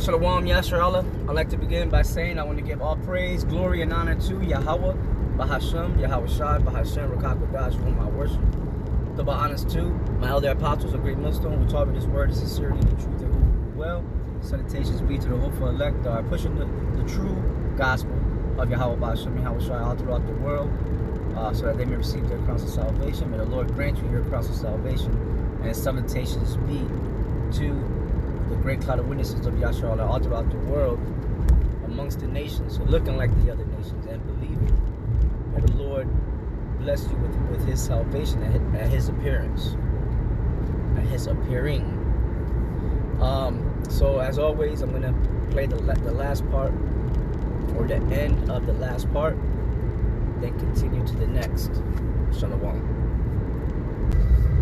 Shalom, Yasharallah. I'd like to begin by saying I want to give all praise, glory, and honor to Yahweh, Bahashem, Yahweh Shai, Bahashem, Rakakwadash, whom I worship. To be honest too, my elder apostles, a great millstone, who taught me this word, the sincerity, and the truth, and who well. Salutations be to the hopeful elect that are pushing the true gospel of Yahweh Bahashem, Yahweh Shai all throughout the world, so that they may receive their cross of salvation. May the Lord grant you your cross of salvation, and salutations be to the great cloud of witnesses of Yahshua all throughout the world, amongst the nations, so looking like the other nations and believing. May the Lord bless you with his salvation at his appearance, at his appearing. So as always, I'm gonna play the last part, or the end of the last part, then continue to the next. Shalom.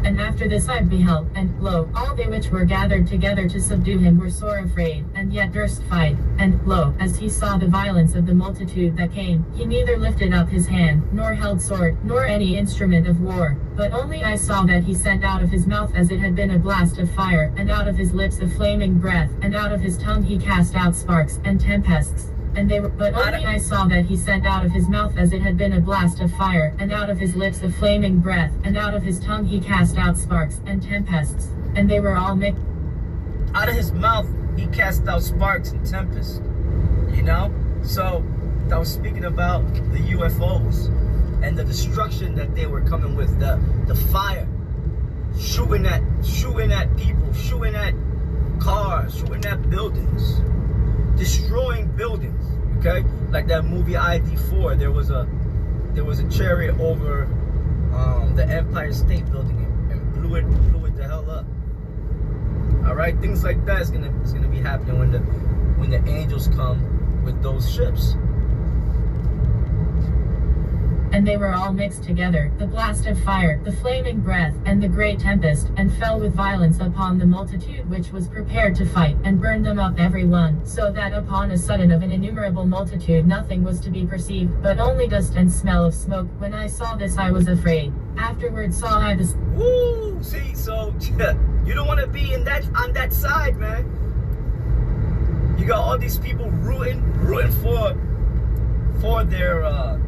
And after this I beheld, and lo, all they which were gathered together to subdue him were sore afraid, and yet durst fight. And lo, as he saw the violence of the multitude that came, he neither lifted up his hand, nor held sword, nor any instrument of war, but only I saw that he sent out of his mouth as it had been a blast of fire, and out of his lips a flaming breath, and out of his tongue he cast out sparks and tempests. And they were, but only I saw that he sent out of his mouth as it had been a blast of fire, and out of his lips a flaming breath, and out of his tongue he cast out sparks and tempests. And they were all mixed. Out of his mouth he cast out sparks and tempests. You know? So that was speaking about the UFOs and the destruction that they were coming with, the fire, shooting at people, shooting at cars, shooting at buildings, destroying buildings. Okay, like that movie ID4. There was a chariot over the Empire State Building and blew it the hell up. All right, things like that is gonna be happening when the angels come with those ships. And they were all mixed together, the blast of fire, the flaming breath, and the great tempest, and fell with violence upon the multitude which was prepared to fight, and burned them up every one, so that upon a sudden of an innumerable multitude nothing was to be perceived, but only dust and smell of smoke. When I saw this I was afraid. Afterward saw I this. Woo! See, so you don't want to be on that side, man. You got all these people rooting for their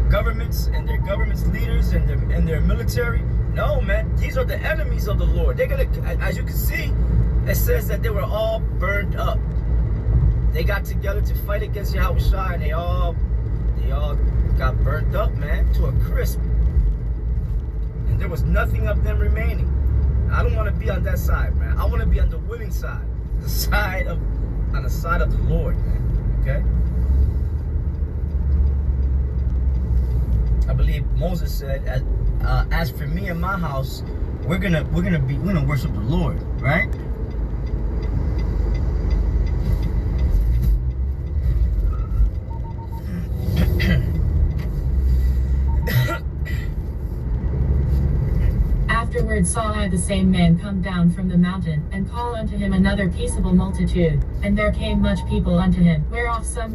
governments and their government's leaders and their military. No, man, these are the enemies of the Lord. They're gonna, as you can see, it says that they were all burned up. They got together to fight against Yahweh Shai, and they all got burnt up, man, to a crisp. And there was nothing of them remaining. I don't want to be on that side, man. I want to be on the winning side, on the side of the Lord, man. Okay. I believe Moses said, "As for me and my house, we're gonna worship the Lord," right? Afterward saw I the same man come down from the mountain, and call unto him another peaceable multitude. And there came much people unto him, whereof some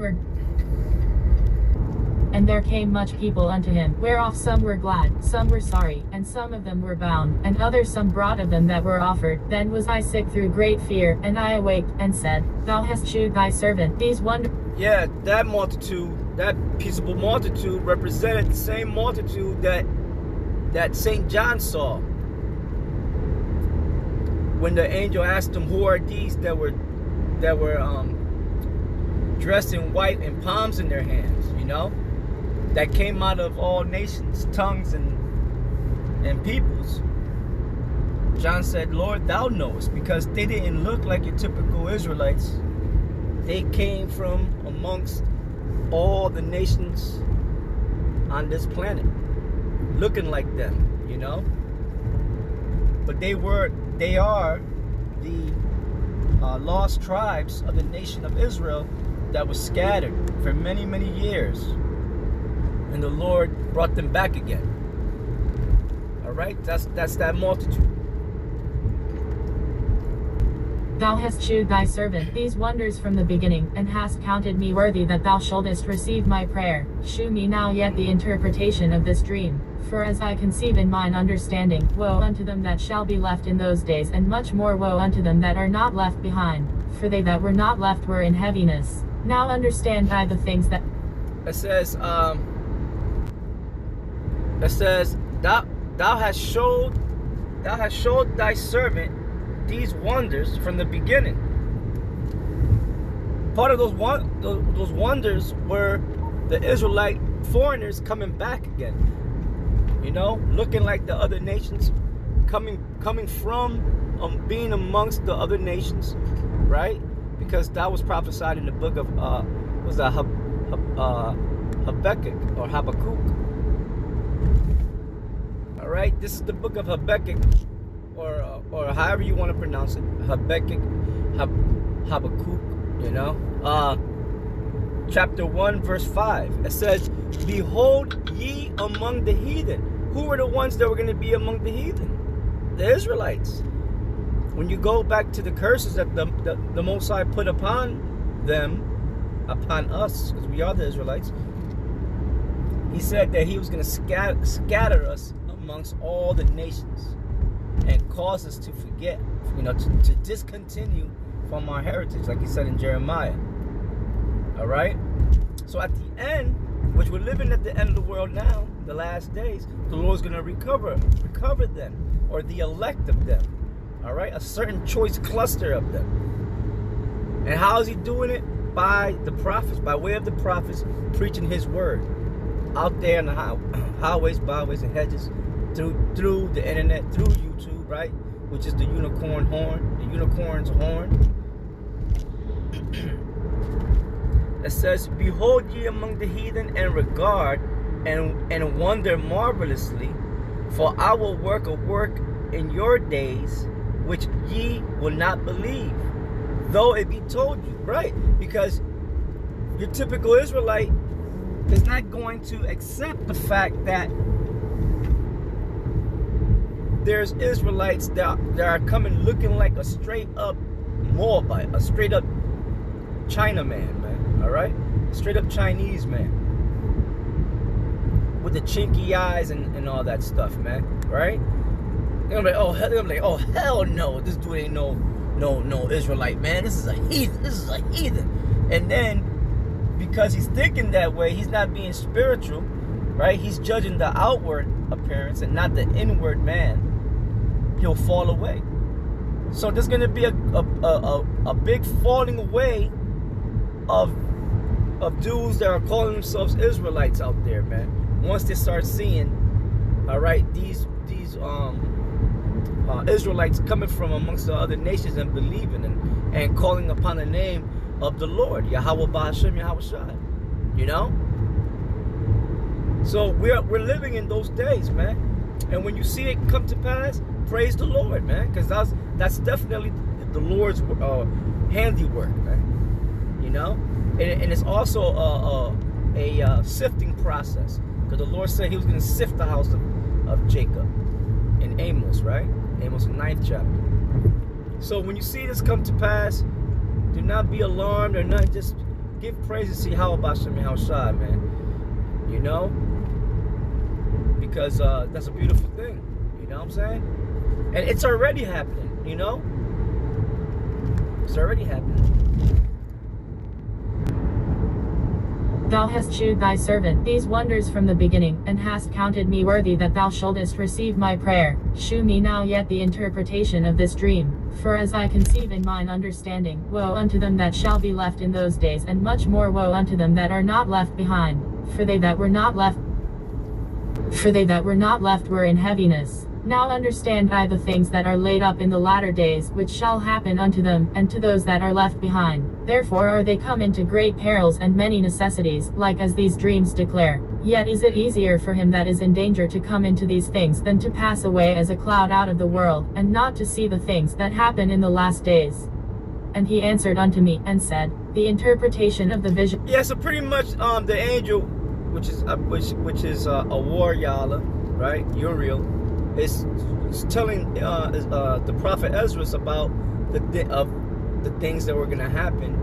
were glad, some were sorry, and some of them were bound, and others some brought of them that were offered. Then was I sick through great fear, and I awaked, and said, Thou hast shewed thy servant these wonders. Yeah, that multitude, that peaceable multitude, represented the same multitude that St. John saw. When the angel asked him, who are these that were dressed in white and palms in their hands, you know? That came out of all nations, tongues, and peoples. John said, Lord, thou knowest, because they didn't look like your typical Israelites. They came from amongst all the nations on this planet, looking like them, you know? But they are the lost tribes of the nation of Israel that was scattered for many, many years. And the Lord brought them back again. All right, that's that multitude. Thou hast shewed thy servant these wonders from the beginning, and hast counted me worthy that thou shouldest receive my prayer. Shew me now yet the interpretation of this dream. For as I conceive in mine understanding, woe unto them that shall be left in those days, and much more woe unto them that are not left behind. For they that were not left were in heaviness. Now understand I the things that... It says, thou hast showed thy servant these wonders from the beginning. Part of those wonders were the Israelite foreigners coming back again. You know, looking like the other nations, coming from being amongst the other nations, right? Because that was prophesied in the book of Habakkuk or Habakkuk. All right, this is the book of Habakkuk, or however you want to pronounce it, Habakkuk, Habakkuk. You know, chapter 1, verse 5. It says, "Behold ye among the heathen." Who were the ones that were going to be among the heathen? The Israelites. When you go back to the curses that the Most High put upon them, upon us, because we are the Israelites, he said that he was going to scatter us amongst all the nations and cause us to forget, you know, to discontinue from our heritage, like he said in Jeremiah. All right? So at the end, which we're living at the end of the world now, the last days, the Lord's going to recover them, or the elect of them. All right? A certain choice cluster of them. And how is he doing it? By the prophets, by way of the prophets preaching his word out there in the highways, byways, and hedges, through the internet, through YouTube, right? Which is the unicorn's horn. It says, "Behold ye among the heathen, and regard and wonder marvelously, for I will work a work in your days which ye will not believe, though it be told you." Right? Because your typical Israelite is not going to accept the fact that there's Israelites that are coming looking like a straight up Moabite, a straight up Chinaman, man. All right? Straight up Chinese man. With the chinky eyes and all that stuff, man. Right? They're gonna be like, oh hell no, this dude ain't no Israelite, man. This is a heathen. And then, because he's thinking that way, he's not being spiritual, right? He's judging the outward appearance and not the inward man. He'll fall away. So there's going to be a big falling away of dudes that are calling themselves Israelites out there, man. Once they start seeing, all right, these Israelites coming from amongst the other nations and believing and calling upon the name of the Lord, Yahweh Bahashem, Yahweh Shai. You know? So we're living in those days, man. And when you see it come to pass, praise the Lord, man, because that's definitely the Lord's handiwork, man. You know, and it's also a sifting process, because the Lord said he was going to sift the house of Jacob in Amos, right? Amos 9th chapter. So when you see this come to pass, do not be alarmed or not. Just give praise and see how about Shem Shai, man. You know, because that's a beautiful thing. You know what I'm saying? And it's already happening. You know, it's already happening. Thou hast shewed thy servant these wonders from the beginning, and hast counted me worthy that thou shouldest receive my prayer. Shew me now yet the interpretation of this dream. For as I conceive in mine understanding, woe unto them that shall be left in those days, and much more woe unto them that are not left behind. For they that were not left were in heaviness. Now understand I the things that are laid up in the latter days, which shall happen unto them, and to those that are left behind. Therefore are they come into great perils and many necessities, like as these dreams declare. Yet is it easier for him that is in danger to come into these things than to pass away as a cloud out of the world, and not to see the things that happen in the last days. And he answered unto me, and said, the interpretation of the vision. Yeah, so pretty much the angel, which is a war Yala, right? Uriel, is telling the prophet Ezra about the things that were going to happen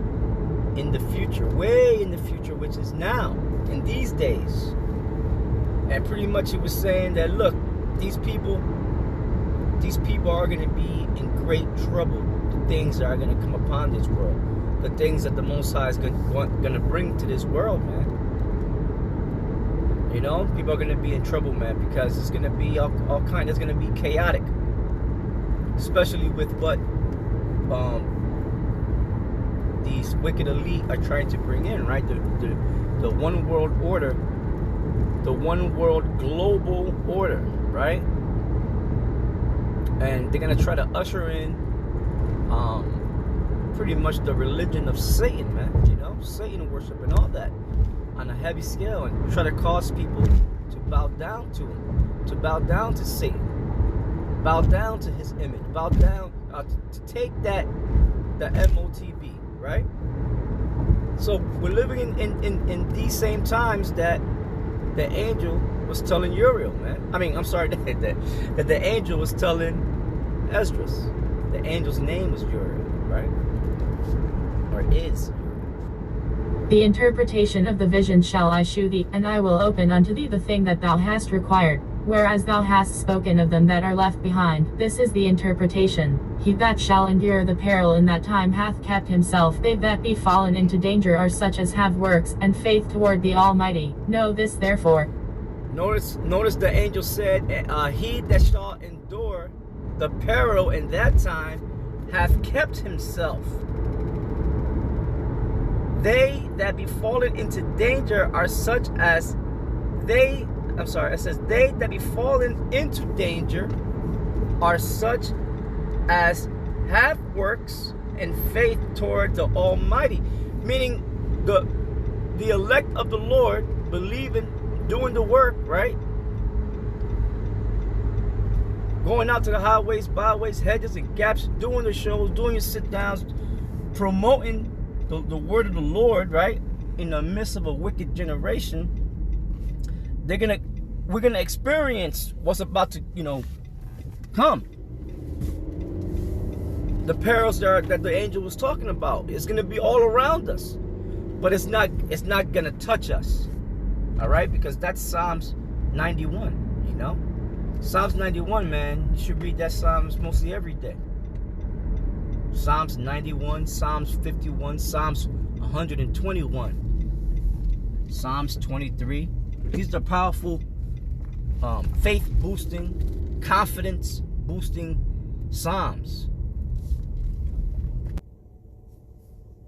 in the future, way in the future, which is now, in these days. And pretty much he was saying that, look, these people are going to be in great trouble. The things that are going to come upon this world, the things that the Most High is going to bring to this world, man. You know, people are going to be in trouble, man, because it's going to be all kind. It's going to be chaotic, especially with what these wicked elite are trying to bring in, right? The one world order, the one world global order, right? And they're gonna try to usher in pretty much the religion of Satan, man. You know, Satan worship and all that on a heavy scale, and try to cause people to bow down to him, to bow down to Satan, bow down to his image, bow down to take that, the MOTB, right? So we're living in these same times that the angel was telling Uriel, man. I mean, I'm sorry, that the angel was telling ESDRAS. The angel's name was Uriel, right? Or is. The interpretation of the vision shall I shew thee, and I will open unto thee the thing that thou hast required, whereas thou hast spoken of them that are left behind. This is the interpretation. He that shall endure the peril in that time hath kept himself. They that be fallen into danger are such as have works and faith toward the Almighty. Know this therefore. Notice the angel said, he that shall endure the peril in that time hath kept himself. They that be fallen into danger are such as it says, they that be fallen into danger are such as have works and faith toward the Almighty. Meaning the elect of the Lord, believing, doing the work, right? Going out to the highways, byways, hedges, and gaps, doing the shows, doing your sit-downs, promoting the word of the Lord, right? In the midst of a wicked generation, we're gonna experience what's about to, come. The perils that the angel was talking about. It's gonna be all around us, but it's not gonna touch us. All right, because that's Psalms 91. Psalms 91, man. You should read that Psalms mostly every day. Psalms 91, Psalms 51, Psalms 121, Psalms 23. These are powerful, faith-boosting, confidence-boosting Psalms.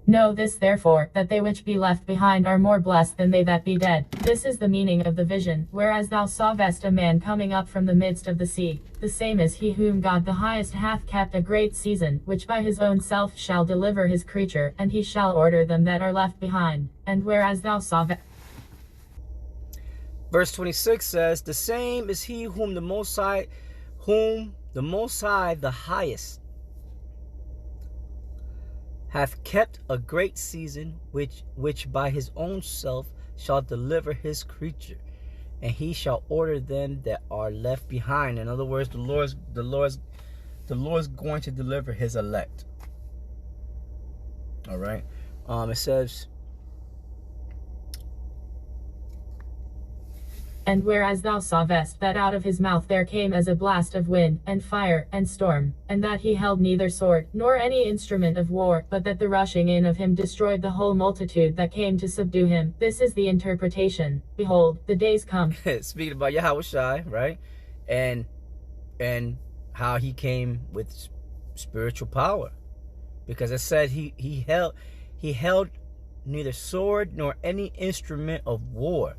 Know this therefore, that they which be left behind are more blessed than they that be dead. This is the meaning of the vision. Whereas thou sawest a man coming up from the midst of the sea, the same is he whom God the highest hath kept a great season, which by his own self shall deliver his creature, and he shall order them that are left behind. And whereas thou sawest... Verse 26 says, the same is he whom the Most High, the highest, hath kept a great season, which by his own self shall deliver his creature, and he shall order them that are left behind. In other words, the Lord's going to deliver his elect. All right. It says, and whereas thou sawest that out of his mouth there came as a blast of wind, and fire, and storm, and that he held neither sword, nor any instrument of war, but that the rushing in of him destroyed the whole multitude that came to subdue him. This is the interpretation. Behold, the days come. Speaking about Yahushua, right? And how he came with spiritual power. Because it said he held neither sword nor any instrument of war,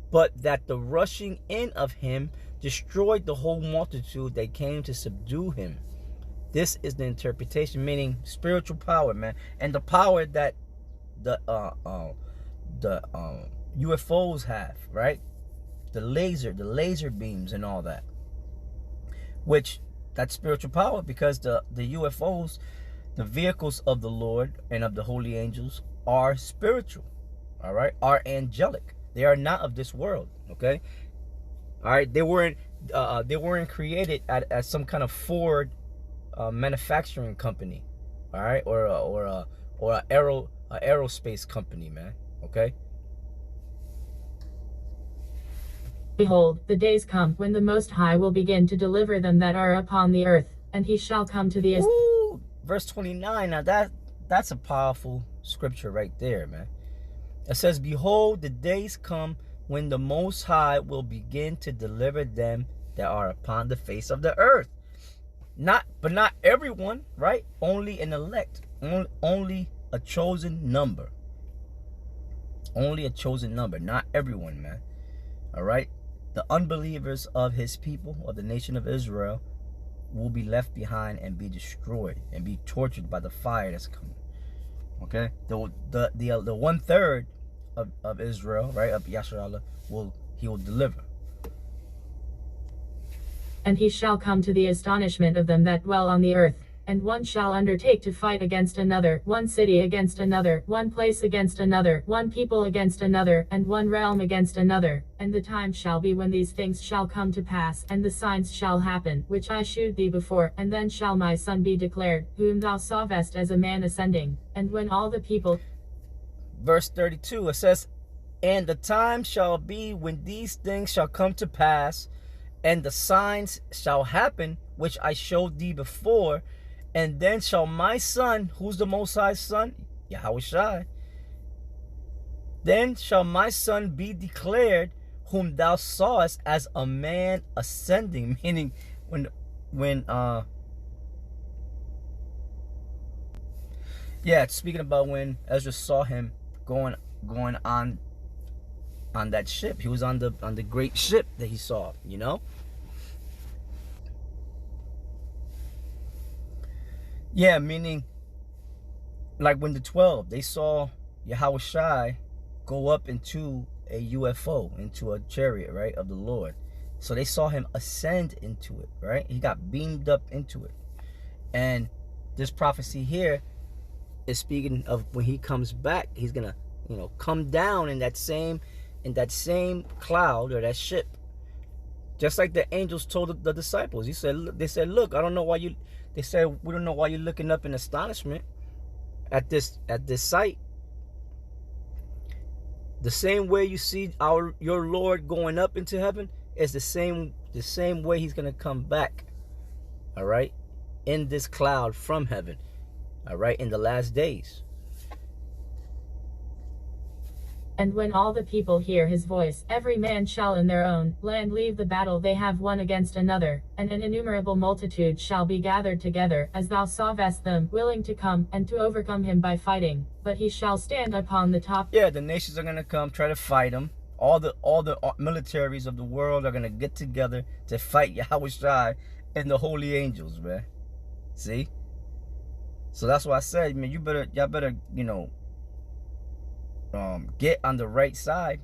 but that the rushing in of him destroyed the whole multitude that came to subdue him. This is the interpretation, meaning spiritual power, man, and the power that the UFOs have, right? The laser beams and all that, which that's spiritual power, because the UFOs, the vehicles of the Lord and of the holy angels, are spiritual, all right, are angelic. They are not of this world, okay? All right, they weren't created at some kind of Ford manufacturing company, all right, or a aerospace company, man. Okay. Behold, the days come when the Most High will begin to deliver them that are upon the earth, and he shall come to the Ooh, verse 29. Now that's a powerful scripture right there, man. It says, behold, the days come when the Most High will begin to deliver them that are upon the face of the earth. But not everyone, right? Only an elect, only a chosen number. Only a chosen number, not everyone, man. All right. The unbelievers of his people, of the nation of Israel, will be left behind and be destroyed and be tortured by the fire that's coming. Okay. The 1/3 of Israel, right, of Yasharallah, he will deliver. And he shall come to the astonishment of them that dwell on the earth. And one shall undertake to fight against another, one city against another, one place against another, one people against another, and one realm against another. And the time shall be when these things shall come to pass, and the signs shall happen, which I shewed thee before. And then shall my son be declared, whom thou sawest as a man ascending. And when all the people... Verse 32, it says, and the time shall be when these things shall come to pass, and the signs shall happen, which I showed thee before. And then shall my son, who's the Most High's son? Yahushua. Then shall my son be declared, whom thou sawest as a man ascending. Meaning, it's speaking about when Ezra saw him going on that ship. He was on the great ship that he saw, you know. Yeah, meaning, like when the 12, they saw Yahushua go up into a UFO, into a chariot, right, of the Lord. So they saw him ascend into it, right? He got beamed up into it. And this prophecy here is speaking of when he comes back, he's gonna, come down in that same cloud or that ship. Just like the angels told the disciples. They said, look, I don't know why you... They said, we don't know why you're looking up in astonishment at this sight. The same way you see your Lord going up into heaven is the same way he's going to come back. All right? In this cloud from heaven. All right? In the last days. And when all the people hear his voice, every man shall in their own land leave the battle they have one against another, and an innumerable multitude shall be gathered together, as thou sawest them, willing to come, and to overcome him by fighting. But he shall stand upon the top. Yeah, the nations are going to come, try to fight him. All the militaries of the world are going to get together to fight Yahushua and the holy angels, man. See? So that's why I said, man, y'all better, get on the right side,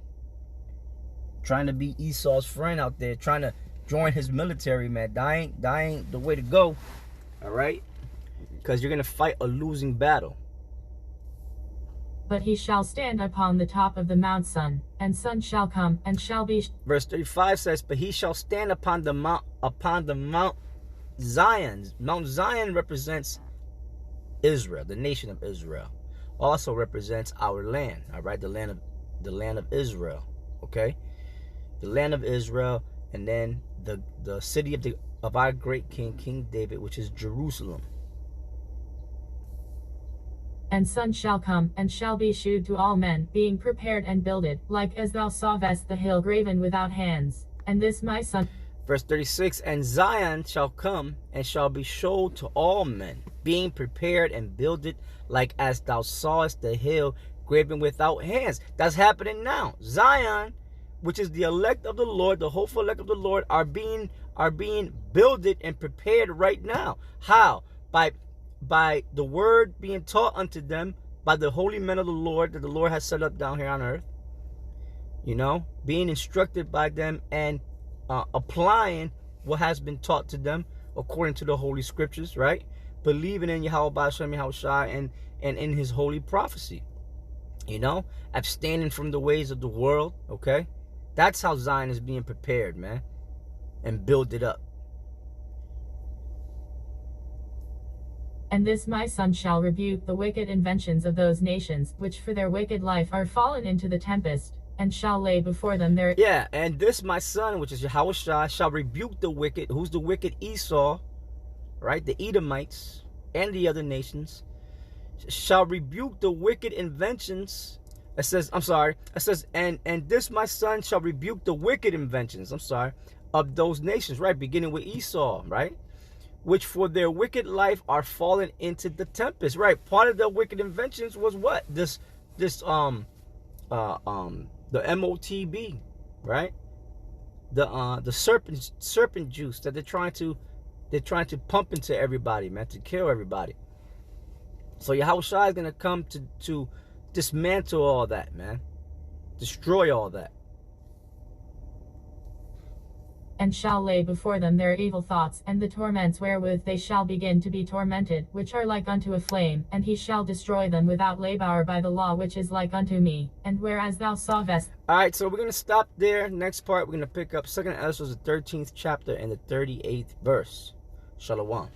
trying to be Esau's friend out there, trying to join his military, man. That ain't the way to go. All right, because you're gonna fight a losing battle. But he shall stand upon the top of the Mount Sun, and sun shall come, and shall be... Verse 35 says, but he shall stand upon the Mount Zion. Mount Zion represents Israel, the nation of Israel. Also represents our land, all right, the land of Israel, okay, the land of Israel, and then the city of our great King David, which is Jerusalem. And sun shall come, and shall be shewed to all men, being prepared and builded, like as thou sawest the hill graven without hands. And this my son... Verse 36, and Zion shall come, and shall be showed to all men, being prepared and builded, like as thou sawest the hill graven without hands. That's happening now. Zion, which is the elect of the Lord, the hopeful elect of the Lord, are being builded and prepared right now. How? By the word being taught unto them by the holy men of the Lord that the Lord has set up down here on earth. Being instructed by them and applying what has been taught to them according to the holy scriptures, right? Believing in Yahushua and in his holy prophecy. Abstaining from the ways of the world, okay? That's how Zion is being prepared, man, and build it up. And this my son shall rebuke the wicked inventions of those nations, which for their wicked life are fallen into the tempest, and shall lay before them their... Yeah, and this my son, which is Yahushua, shall rebuke the wicked. Who's the wicked? Esau, right? The Edomites and the other nations. Shall rebuke the wicked inventions. It says, I'm sorry. It says, and this my son shall rebuke the wicked inventions, I'm sorry, of those nations, right? Beginning with Esau, right? Which for their wicked life are fallen into the tempest, right? Part of the wicked inventions was what? The MOTB, right? The serpent juice that they're trying to pump into everybody, man, to kill everybody. So Yahushua is gonna come to dismantle all that, man. Destroy all that. And shall lay before them their evil thoughts, and the torments wherewith they shall begin to be tormented, which are like unto a flame, and he shall destroy them without labor by the law which is like unto me. And whereas thou sawest... Alright, so we're going to stop there. Next part, we're going to pick up 2nd Ezra, the 13th chapter and the 38th verse. Shalom.